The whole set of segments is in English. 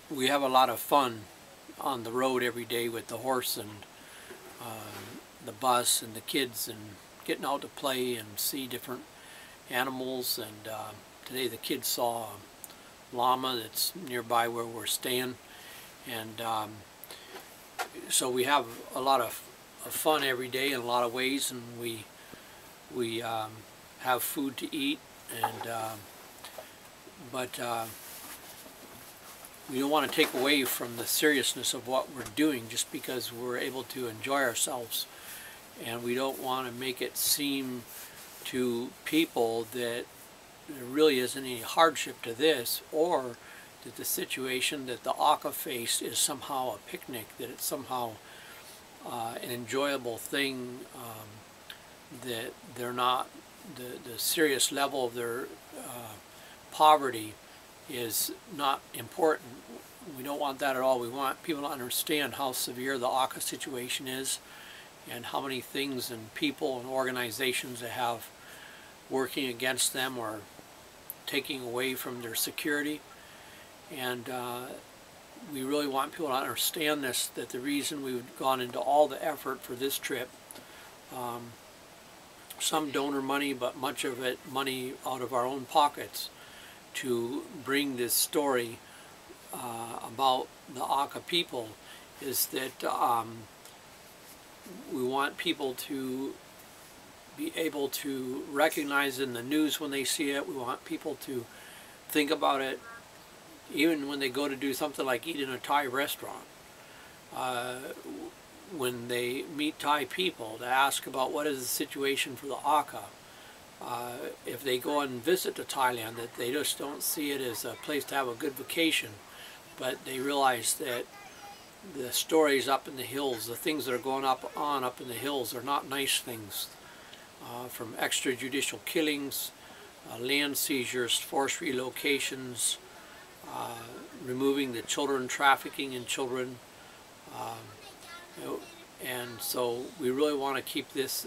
we have a lot of fun on the road every day with the horse and the bus and the kids, and getting out to play and see different animals. And today the kids saw a llama that's nearby where we're staying, and so we have a lot of fun every day in a lot of ways, and we have food to eat, and but we don't want to take away from the seriousness of what we're doing just because we're able to enjoy ourselves. And we don't want to make it seem to people that there really isn't any hardship to this, or that the situation that the Auca face is somehow a picnic, that it's somehow an enjoyable thing, that they're not, the serious level of their poverty is not important. We don't want that at all. We want people to understand how severe the Auca situation is, and how many things and people and organizations they have working against them or taking away from their security. And we really want people to understand this, that the reason we've gone into all the effort for this trip, some donor money, but much of it money out of our own pockets, to bring this story about the Auca people, is that we want people to be able to recognize in the news when they see it. We want people to think about it even when they go to do something like eat in a Thai restaurant. When they meet Thai people, to ask about what is the situation for the Auca. If they go and visit to Thailand, that they just don't see it as a place to have a good vacation, but they realize that the stories up in the hills, the things that are going up in the hills, are not nice things. From extrajudicial killings, land seizures, forced relocations, removing the children, trafficking in children. And so we really want to keep this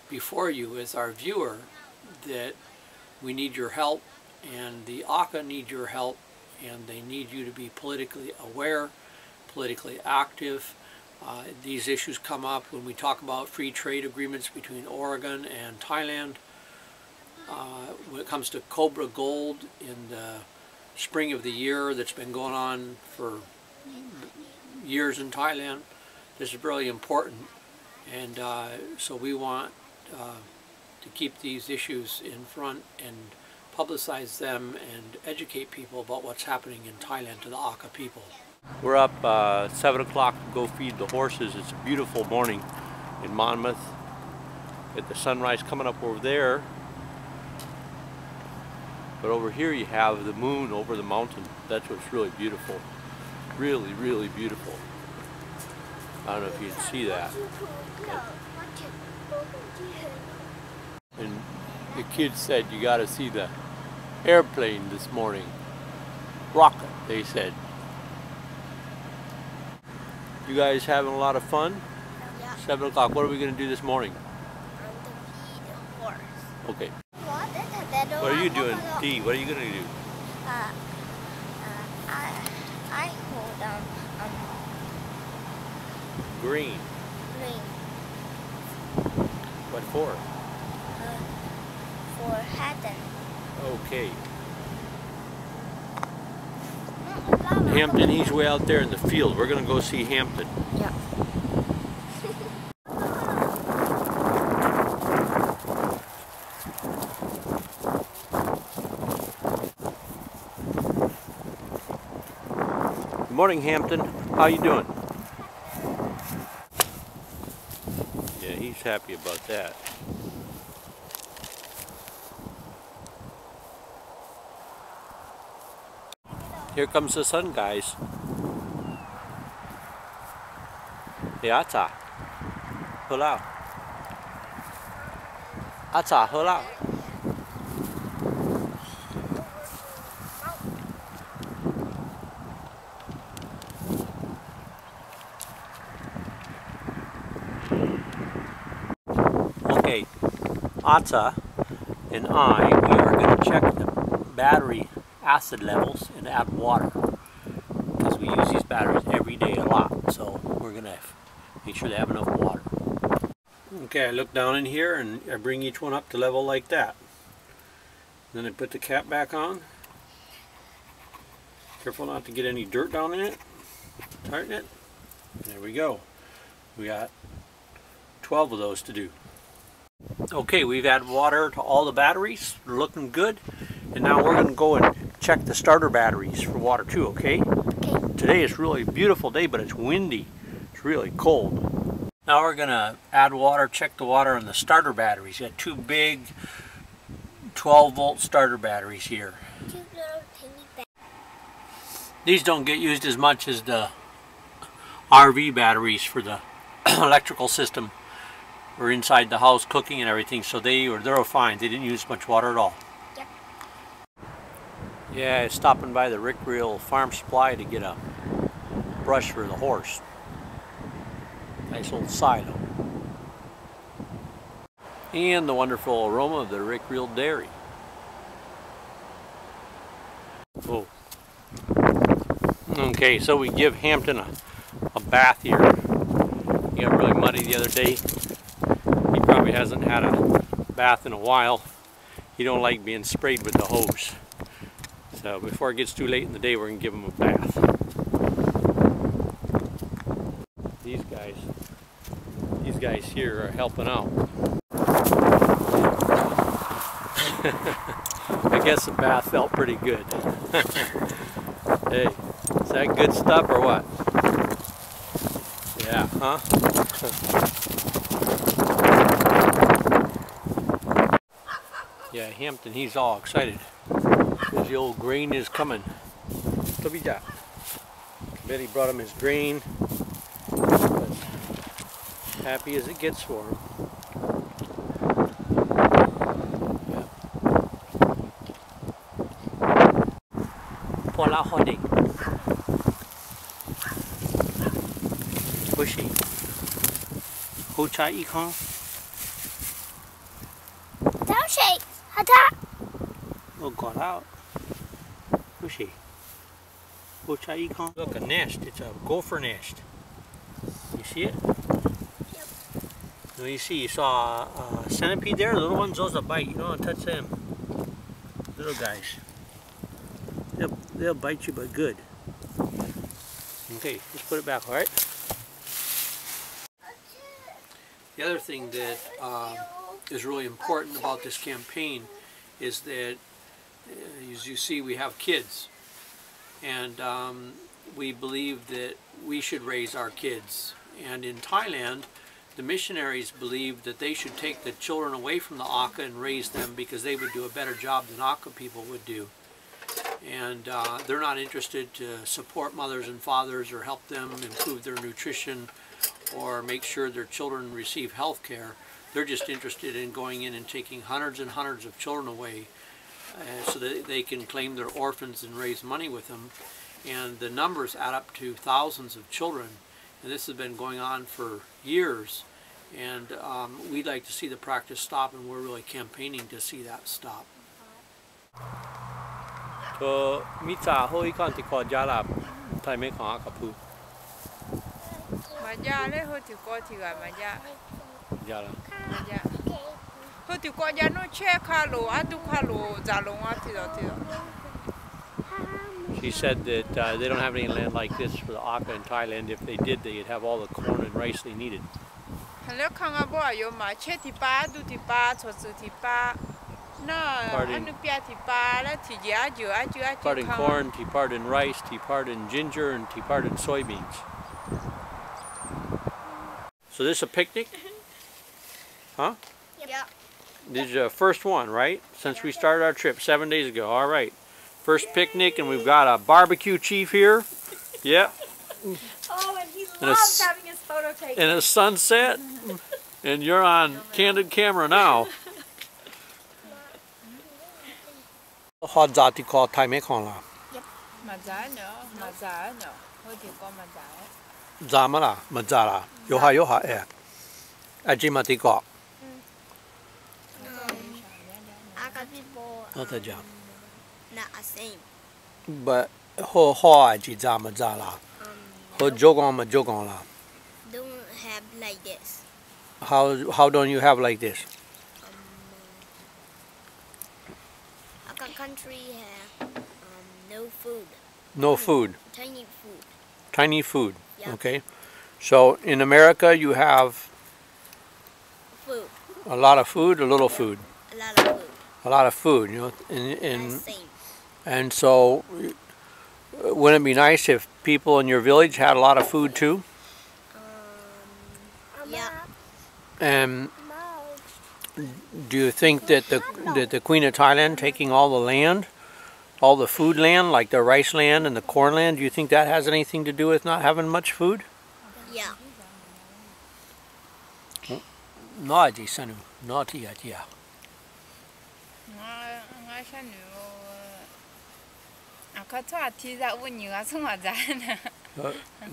before you as our viewer, that we need your help, and the Auca need your help, and they need you to be politically aware, politically active. These issues come up when we talk about free trade agreements between Oregon and Thailand. When it comes to Cobra Gold in the spring of the year, that's been going on for years in Thailand, this is really important. And so we want to keep these issues in front and publicize them and educate people about what's happening in Thailand to the Auca people. We're up 7 o'clock to go feed the horses. It's a beautiful morning in Monmouth. Get the sunrise coming up over there. But over here you have the moon over the mountain. That's what's really beautiful. Really, really beautiful. I don't know if you can see that. And the kids said you got to see the airplane this morning. Rocket, they said. You guys having a lot of fun? Yeah. 7 o'clock. What are we going to do this morning? To feed the horse. Okay. What are you doing, Dee? What are you going to do? I hold Green. green What for? for Haddon. Okay. Hampton, he's way out there in the field. We're going to go see Hampton. Yeah. Good morning, Hampton. How you doing? Yeah, he's happy about that. Here comes the sun, guys. Hey, Ata. Hello. Ata, hello. Okay, Ata and we are going to check the battery acid levels and add water. we use these batteries every day a lot, so we're going to make sure they have enough water. Okay, I look down in here and I bring each one up to level like that. Then I put the cap back on. Careful not to get any dirt down in it. Tighten it. There we go. We got 12 of those to do. Okay, we've added water to all the batteries. They're looking good. And now we're going to go and check the starter batteries for water too, okay? Okay. Today is really a beautiful day, but it's windy. It's really cold. Now we're going to add water, check the water on the starter batteries. You got two big 12-volt starter batteries here. Two little tiny batteries. These don't get used as much as the RV batteries for the electrical system or inside the house cooking and everything, so they're fine. They didn't use much water at all. Yep. Yeah, stopping by the Rick Real Farm Supply to get a brush for the horse. Nice little silo. And the wonderful aroma of the Rick Real Dairy. Oh. Okay, so we give Hampton a bath here. He got really muddy the other day. He probably hasn't had a bath in a while. He don't like being sprayed with the hose. So before it gets too late in the day, we're going to give him a bath. These guys here are helping out. I guess the bath felt pretty good. Hey, is that good stuff or what? Yeah, huh? Yeah, Hampton, he's all excited because the old grain is coming. Look at that. Betty brought him his grain. Happy as it gets for him. Pola hodi. Pushy. Hocha ikon. Don't shake. Hata. Oh, got out. Pushy. Hocha ikon. Look, a nest. It's a gopher nest. You see it? Yep. No, you saw a centipede there? The little ones, those will bite. You don't want to touch them. Little guys. They'll bite you, but good. Okay, let's put it back, alright? The other thing that is really important about this campaign is that, as you see, we have kids. And we believe that we should raise our kids. And in Thailand, the missionaries believed that they should take the children away from the Aka and raise them because they would do a better job than Aka people would do. And they're not interested to support mothers and fathers or help them improve their nutrition or make sure their children receive health care. They're just interested in going in and taking hundreds and hundreds of children away so that they can claim their orphans and raise money with them. And the numbers add up to thousands of children. And this has been going on for years. And we'd like to see the practice stop, and we're really campaigning to see that stop. So, Mitsa, how you can't call Jala Time on Akapu? Majale, how to go to Maja? Jala. How to go Jano check Halo, Adukalo, Zalonga. She said that they don't have any land like this for the Aka in Thailand. If they did, they'd have all the corn and rice they needed. Hello, Kangabo, you my chetipa, dutipa, tosutipa. No, part in corn, tea part in rice, tea part in ginger, and tea part in soybeans. So this is a picnic? Huh? Yep. This is the first one, right? Since we started our trip 7 days ago. All right. First picnic, and we've got a barbecue chief here. Yep. Oh, and he loves having his photo taken. And a sunset. And you're on candid camera now. Hot zati call Thai make on la. Yep. Mazano. What do you call Mazano? Zamala, Mazala. Yoha eh. Ajimati call. Aka people Not a job. not the same. But Ho ho ji za ma za la. Ho jogong ma jogong la. Don't have like this. How don't you have like this? Our country have no food. No food. Tiny food. Tiny food. Yeah. Okay. So in America you have Food. a lot of food, a little food. A lot of food. A lot of food, you know, Same. and so wouldn't it be nice if people in your village had a lot of food too? Yeah. And do you think that the Queen of Thailand taking all the land, all the food land, like the rice land and the corn land, do you think that has anything to do with not having much food? Yeah. Naughty sanu, naughty idea.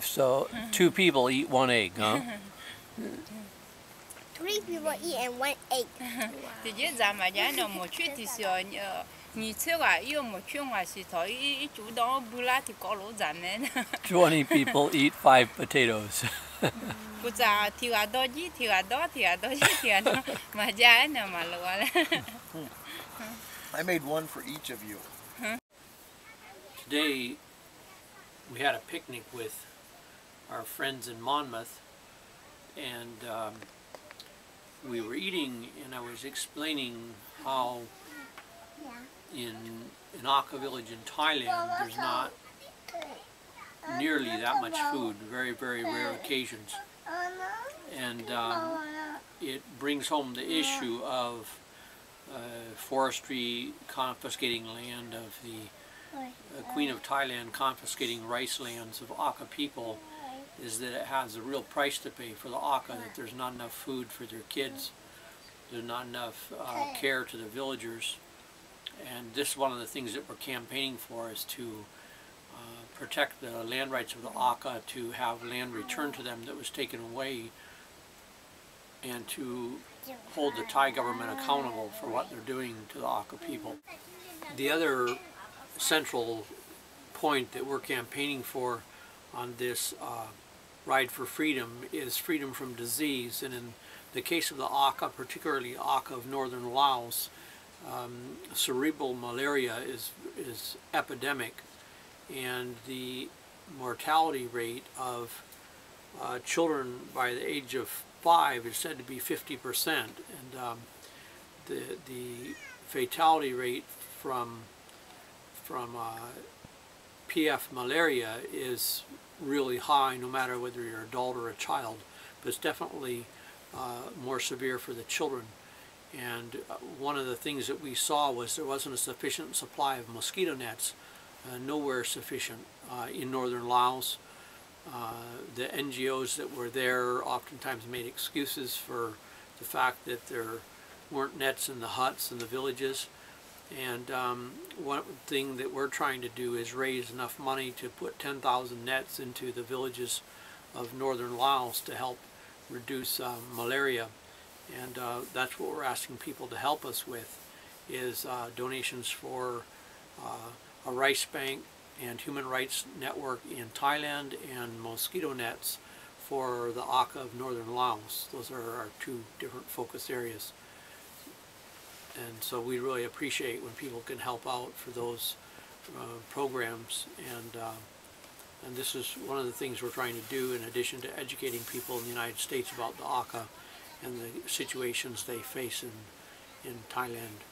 So 2 people eat 1 egg, huh? 3 people eat and 1 egg. Thì dễ dàng mà giá nó một chút thì sợ như thế là yêu một chút mà chỉ thấy ít chủ đó bù la thì có lỗ giảm nên 20 people eat 5 potatoes. bù giá thì là đó gì thì là đó mà giá nó mà lỗ là I made one for each of you. Today we had a picnic with our friends in Monmouth, and we were eating, and I was explaining how in Aka village in Thailand there's not nearly that much food, very, very rare occasions. And it brings home the issue of forestry confiscating land, of the Queen of Thailand confiscating rice lands of Aka people, is that it has a real price to pay for the Aka, that there's not enough food for their kids, there's not enough care to the villagers. And this is one of the things that we're campaigning for, is to protect the land rights of the Aka, to have land returned to them that was taken away, and to hold the Thai government accountable for what they're doing to the Aka people. The other central point that we're campaigning for on this Ride for Freedom is freedom from disease. And in the case of the Aka, particularly Aka of northern Laos, cerebral malaria is epidemic, and the mortality rate of children by the age of 5 is said to be 50%, and the fatality rate from PF malaria is really high, no matter whether you're an adult or a child, but it's definitely more severe for the children. And one of the things that we saw was there wasn't a sufficient supply of mosquito nets, nowhere sufficient in northern Laos. The NGOs that were there oftentimes made excuses for the fact that there weren't nets in the huts in the villages. And one thing that we're trying to do is raise enough money to put 10,000 nets into the villages of northern Laos to help reduce malaria. And that's what we're asking people to help us with, is donations for a rice bank and human rights network in Thailand, and mosquito nets for the Aka of northern Laos. Those are our 2 different focus areas. And so we really appreciate when people can help out for those programs, and this is one of the things we're trying to do, in addition to educating people in the United States about the Aka and the situations they face in Thailand.